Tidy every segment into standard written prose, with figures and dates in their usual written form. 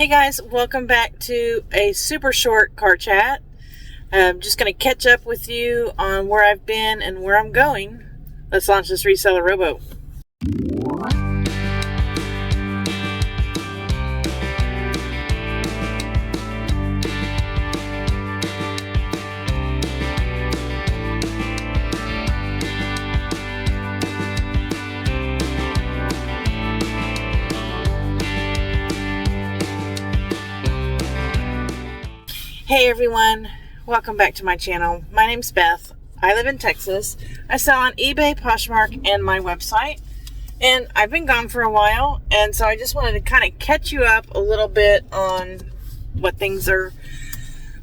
Hey guys, welcome back to a super short car chat. I'm just going to catch up with you on where I've been and where I'm going. Let's launch this Reseller Rowboat. Hey everyone, welcome back to my channel. My name's Beth. I live in Texas. I sell on eBay, Poshmark, and my website. And I've been gone for a while, and so I just wanted to kind of catch you up a little bit on what things are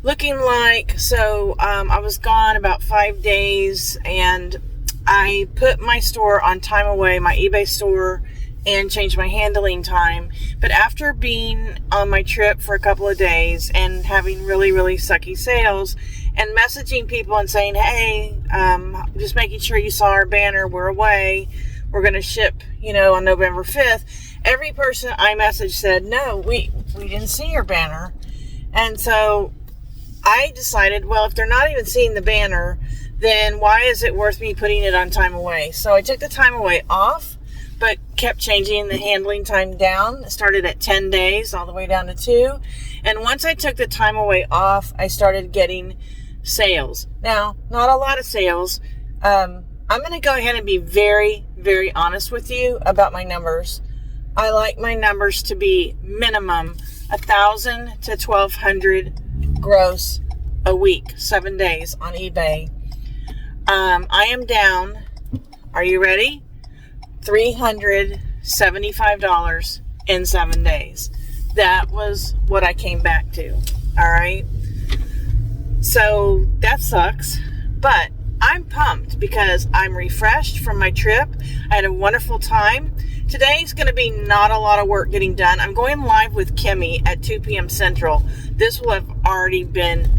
looking like. So I was gone about 5 days, and I put my store on time away, my eBay store, and changed my handling time. But after being on my trip for a couple of days and having really sucky sales and messaging people and saying, hey, just making sure you saw our banner, we're away, we're going to ship, on November 5th. Every person I messaged said, no, we didn't see your banner. And so I decided, well, if they're not even seeing the banner, then why is it worth me putting it on time away? So I took the time away off, but kept changing the handling time down. It started at 10 days all the way down to 2. And once I took the time away off, I started getting sales. Now, not a lot of sales. I'm going to go ahead and be very honest with you about my numbers. I like my numbers to be minimum 1,000 to 1,200 gross a week, 7 days on eBay. I am down, are you ready? $375 in 7 days. That was what I came back to. All right. So that sucks, but I'm pumped because I'm refreshed from my trip. I had a wonderful time. Today's going to be not a lot of work getting done. I'm going live with Kimmy at 2 p.m. Central. This will have already been,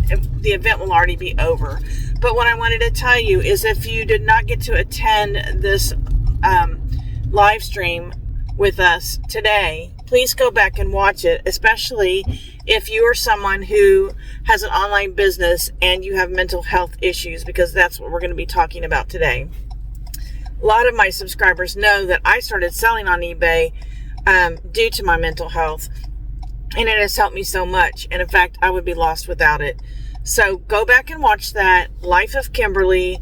the event will already be over. But what I wanted to tell you is if you did not get to attend this live stream with us today, please go back and watch it, especially if you are someone who has an online business and you have mental health issues, because that's what we're going to be talking about today. A lot of my subscribers know that I started selling on eBay due to my mental health, and it has helped me so much. And in fact, I would be lost without it. So go back and watch that Life of Kimberly.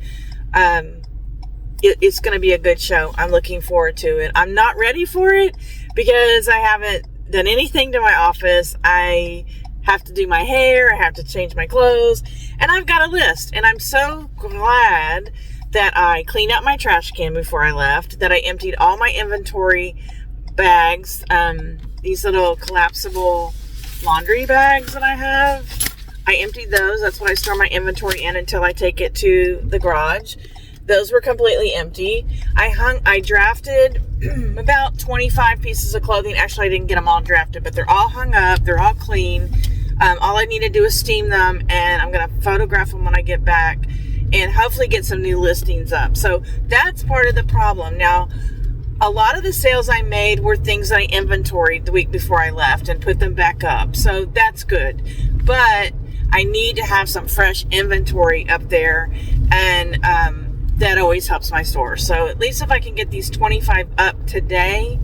It's going to be a good show. I'm looking forward to it. I'm not ready for it because I haven't done anything to my office. I have to do my hair. I have to change my clothes. And I've got a list. And I'm so glad that I cleaned out my trash can before I left, that I emptied all my inventory bags, these little collapsible laundry bags that I have. I emptied those. That's what I store my inventory in until I take it to the garage. Those were completely empty. I drafted about 25 pieces of clothing. Actually, I didn't get them all drafted, but they're all hung up. They're all clean. All I need to do is steam them, and I'm going to photograph them when I get back and hopefully get some new listings up. So that's part of the problem. Now, a lot of the sales I made were things that I inventoried the week before I left and put them back up. So that's good. But I need to have some fresh inventory up there, and that always helps my store. So at least if I can get these 25 up today,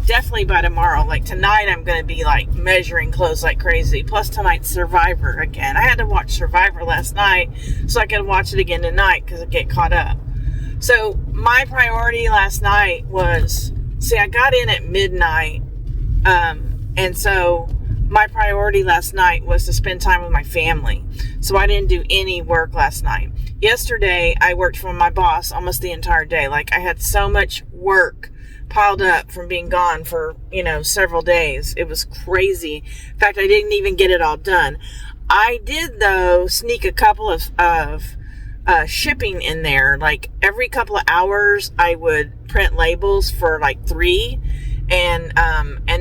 definitely by tomorrow. Like tonight, I'm going to be like measuring clothes like crazy. Plus tonight's Survivor again. I had to watch Survivor last night so I could watch it again tonight because I get caught up. So my priority last night was, I got in at midnight. And so my priority last night was to spend time with my family. So I didn't do any work last night. Yesterday, I worked for my boss almost the entire day. Like I had so much work piled up from being gone for, several days. It was crazy. In fact, I didn't even get it all done. I did, though, sneak a couple of shipping in there. Like every couple of hours, I would print labels for like 3. And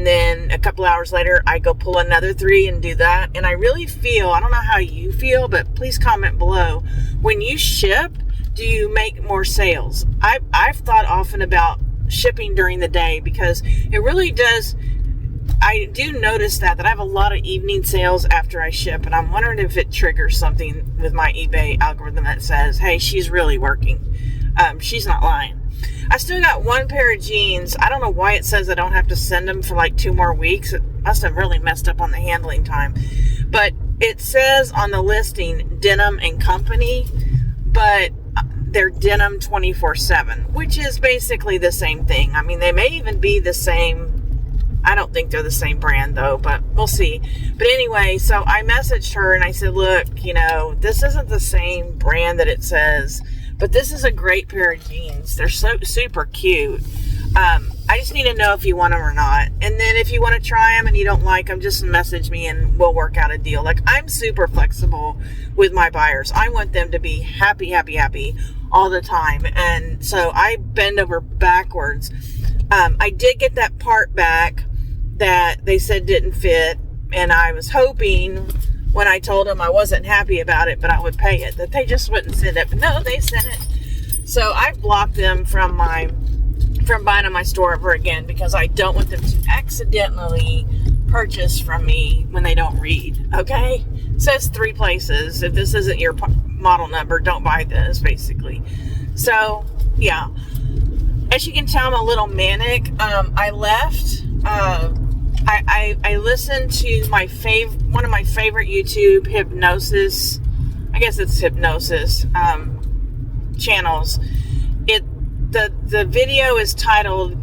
then a couple hours later, I go pull another 3 and do that. And I really feel, I don't know how you feel, but please comment below. When you ship, do you make more sales? I've thought often about shipping during the day because it really does I do notice that I have a lot of evening sales after I ship, and I'm wondering if it triggers something with my eBay algorithm that says, hey, she's really working. She's not lying. I still got one pair of jeans. I don't know why it says I don't have to send them for like 2 more weeks. It must have really messed up on the handling time. But it says on the listing, Denim and Company, but they're denim 24/7, which is basically the same thing. I mean, they may even be the same. I don't think they're the same brand though, but we'll see. But anyway, so I messaged her and I said, look, you know, this isn't the same brand that it says, but this is a great pair of jeans. They're so super cute. I just need to know if you want them or not. And then if you want to try them and you don't like them, just message me and we'll work out a deal. Like, I'm super flexible with my buyers. I want them to be happy, happy, happy all the time. And so I bend over backwards. I did get that part back that they said didn't fit. And I was hoping when I told them I wasn't happy about it, but I would pay it, that they just wouldn't send it. But no, they sent it. So I blocked them from buying on my store ever again, because I don't want them to accidentally purchase from me when they don't read. Okay? It says 3 places. If this isn't your model number, don't buy this, basically. So, yeah. As you can tell, I'm a little manic. I left. I listened to one of my favorite YouTube hypnosis. I guess it's hypnosis channels. The video is titled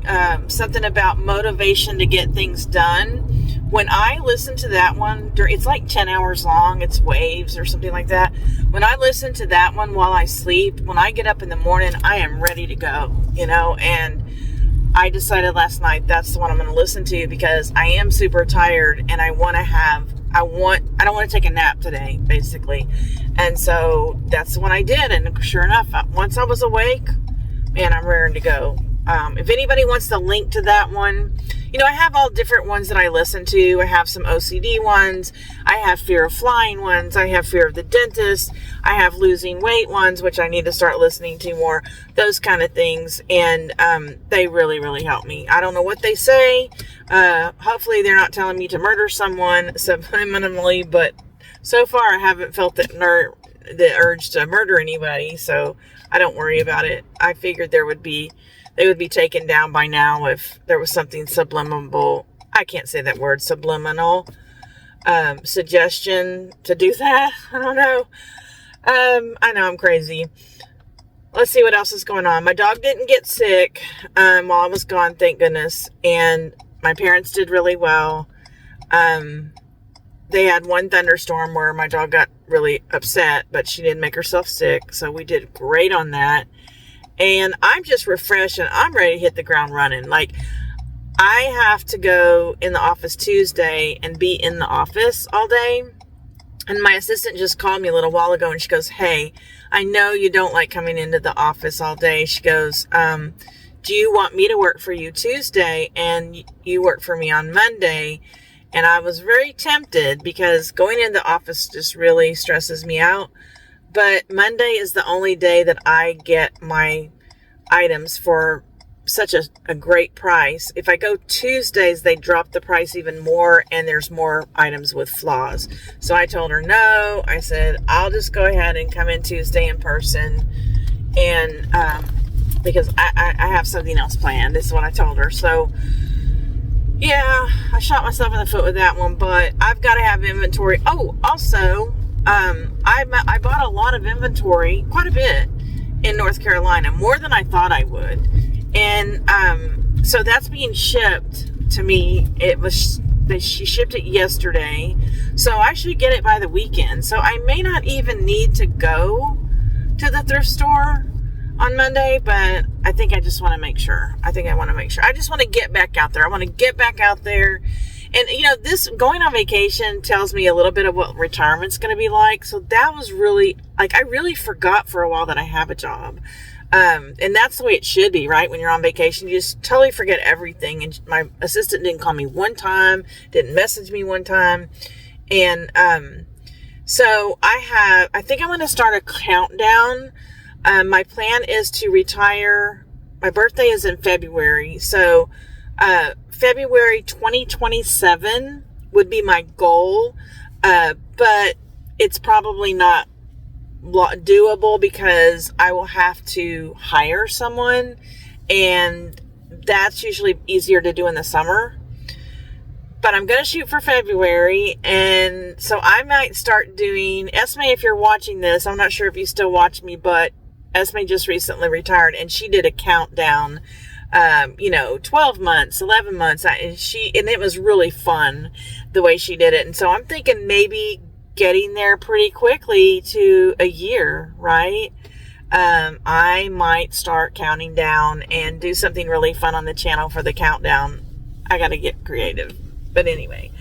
something about motivation to get things done. When I listen to that one, it's like 10 hours long. It's Waves or something like that. When I listen to that one while I sleep, when I get up in the morning, I am ready to go, you know. And I decided last night that's the one I'm going to listen to, because I am super tired and I don't want to take a nap today, basically. And so that's the one I did. And sure enough, once I was awake, man, I'm raring to go. If anybody wants the link to that one, you know, I have all different ones that I listen to. I have some OCD ones. I have fear of flying ones. I have fear of the dentist. I have losing weight ones, which I need to start listening to more. Those kind of things. And they really, really help me. I don't know what they say. Hopefully they're not telling me to murder someone subliminally, but so far I haven't felt the urge to murder anybody, so I don't worry about it. I figured they would be taken down by now if there was something subliminal. I can't say that word, subliminal suggestion to do that. I don't know. I know I'm crazy. Let's see what else is going on. My dog didn't get sick while I was gone, thank goodness. And my parents did really well. They had one thunderstorm where my dog got really upset, but she didn't make herself sick. So we did great on that. And I'm just refreshed and I'm ready to hit the ground running. Like, I have to go in the office Tuesday and be in the office all day. And my assistant just called me a little while ago and she goes, hey, I know you don't like coming into the office all day. She goes, do you want me to work for you Tuesday and you work for me on Monday? And I was very tempted because going into the office just really stresses me out. But Monday is the only day that I get my items for such a great price. If I go Tuesdays, they drop the price even more and there's more items with flaws. So I told her no. I said, I'll just go ahead and come in Tuesday in person. And because I have something else planned. This is what I told her. So yeah, I shot myself in the foot with that one, but I've got to have inventory. Oh, also, I bought a lot of inventory, quite a bit, in North Carolina, more than I thought I would. And so that's being shipped to me. She shipped it yesterday, so I should get it by the weekend. So I may not even need to go to the thrift store on Monday, but I think I just want to make sure. I just want to get back out there. I want to get back out there. And, you know, this going on vacation tells me a little bit of what retirement's going to be like. So that was really, like, I really forgot for a while that I have a job. And that's the way it should be, right? When you're on vacation, you just totally forget everything. And my assistant didn't call me one time, didn't message me one time. And so I think I'm going to start a countdown. My plan is to retire. My birthday is in February. So February 2027 would be my goal, but it's probably not doable because I will have to hire someone, and that's usually easier to do in the summer. But I'm going to shoot for February, and so I might start doing, Esme, if you're watching this, I'm not sure if you still watch me, but Esme just recently retired, and she did a countdown, 12 months, 11 months, and it was really fun the way she did it. And so I'm thinking maybe getting there pretty quickly to a year, right? I might start counting down and do something really fun on the channel for the countdown. I got to get creative. But anyway,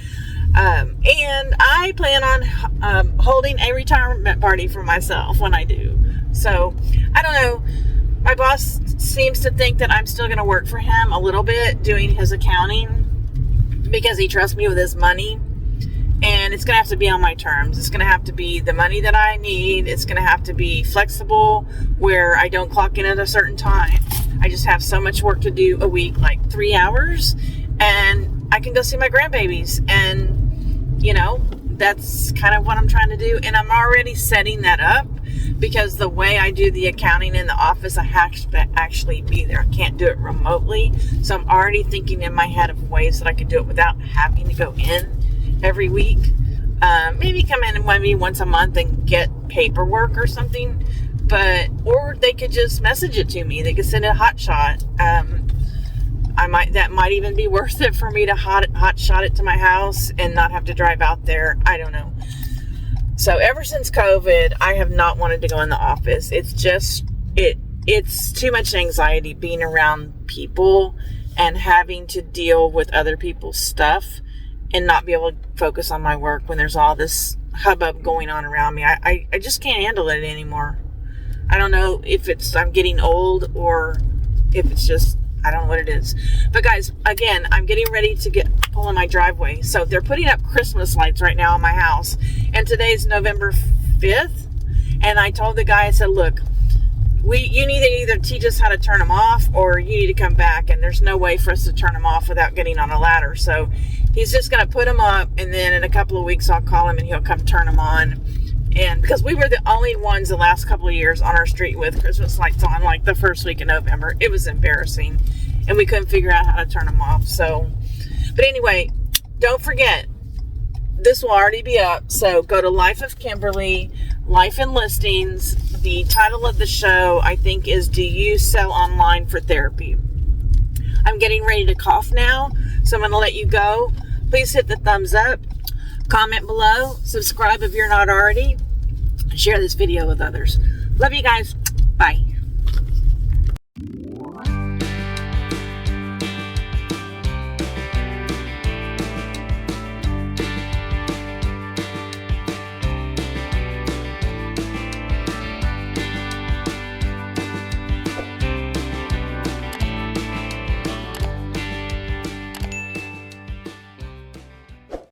and I plan on holding a retirement party for myself when I do. So, I don't know. My boss seems to think that I'm still going to work for him a little bit doing his accounting because he trusts me with his money. And it's going to have to be on my terms. It's going to have to be the money that I need. It's going to have to be flexible where I don't clock in at a certain time. I just have so much work to do a week, like 3 hours. And I can go see my grandbabies, and that's kind of what I'm trying to do. And I'm already setting that up because the way I do the accounting in the office, I have to actually be there. I can't do it remotely. So I'm already thinking in my head of ways that I could do it without having to go in every week. Maybe come in maybe once a month and get paperwork or something, or they could just message it to me. They could send a hot shot. That might even be worth it for me to hot shot it to my house and not have to drive out there. I don't know. So ever since COVID, I have not wanted to go in the office. It's just, it's too much anxiety being around people and having to deal with other people's stuff and not be able to focus on my work when there's all this hubbub going on around me. I just can't handle it anymore. I don't know if I'm getting old or if it's just, I don't know what it is. But guys, again, I'm getting ready to pull in my driveway. So they're putting up Christmas lights right now in my house. And today's November 5th. And I told the guy, I said, look, you need to either teach us how to turn them off or you need to come back. And there's no way for us to turn them off without getting on a ladder. So he's just going to put them up. And then in a couple of weeks, I'll call him and he'll come turn them on. And because we were the only ones the last couple of years on our street with Christmas lights on, like the first week of November, it was embarrassing. And we couldn't figure out how to turn them off. So, but anyway, don't forget, this will already be up. So go to Life of Kimberly, Life and Listings. The title of the show, I think, is Do You Sell Online for Therapy? I'm getting ready to cough now, so I'm going to let you go. Please hit the thumbs up. Comment below, subscribe if you're not already, share this video with others. Love you guys. Bye.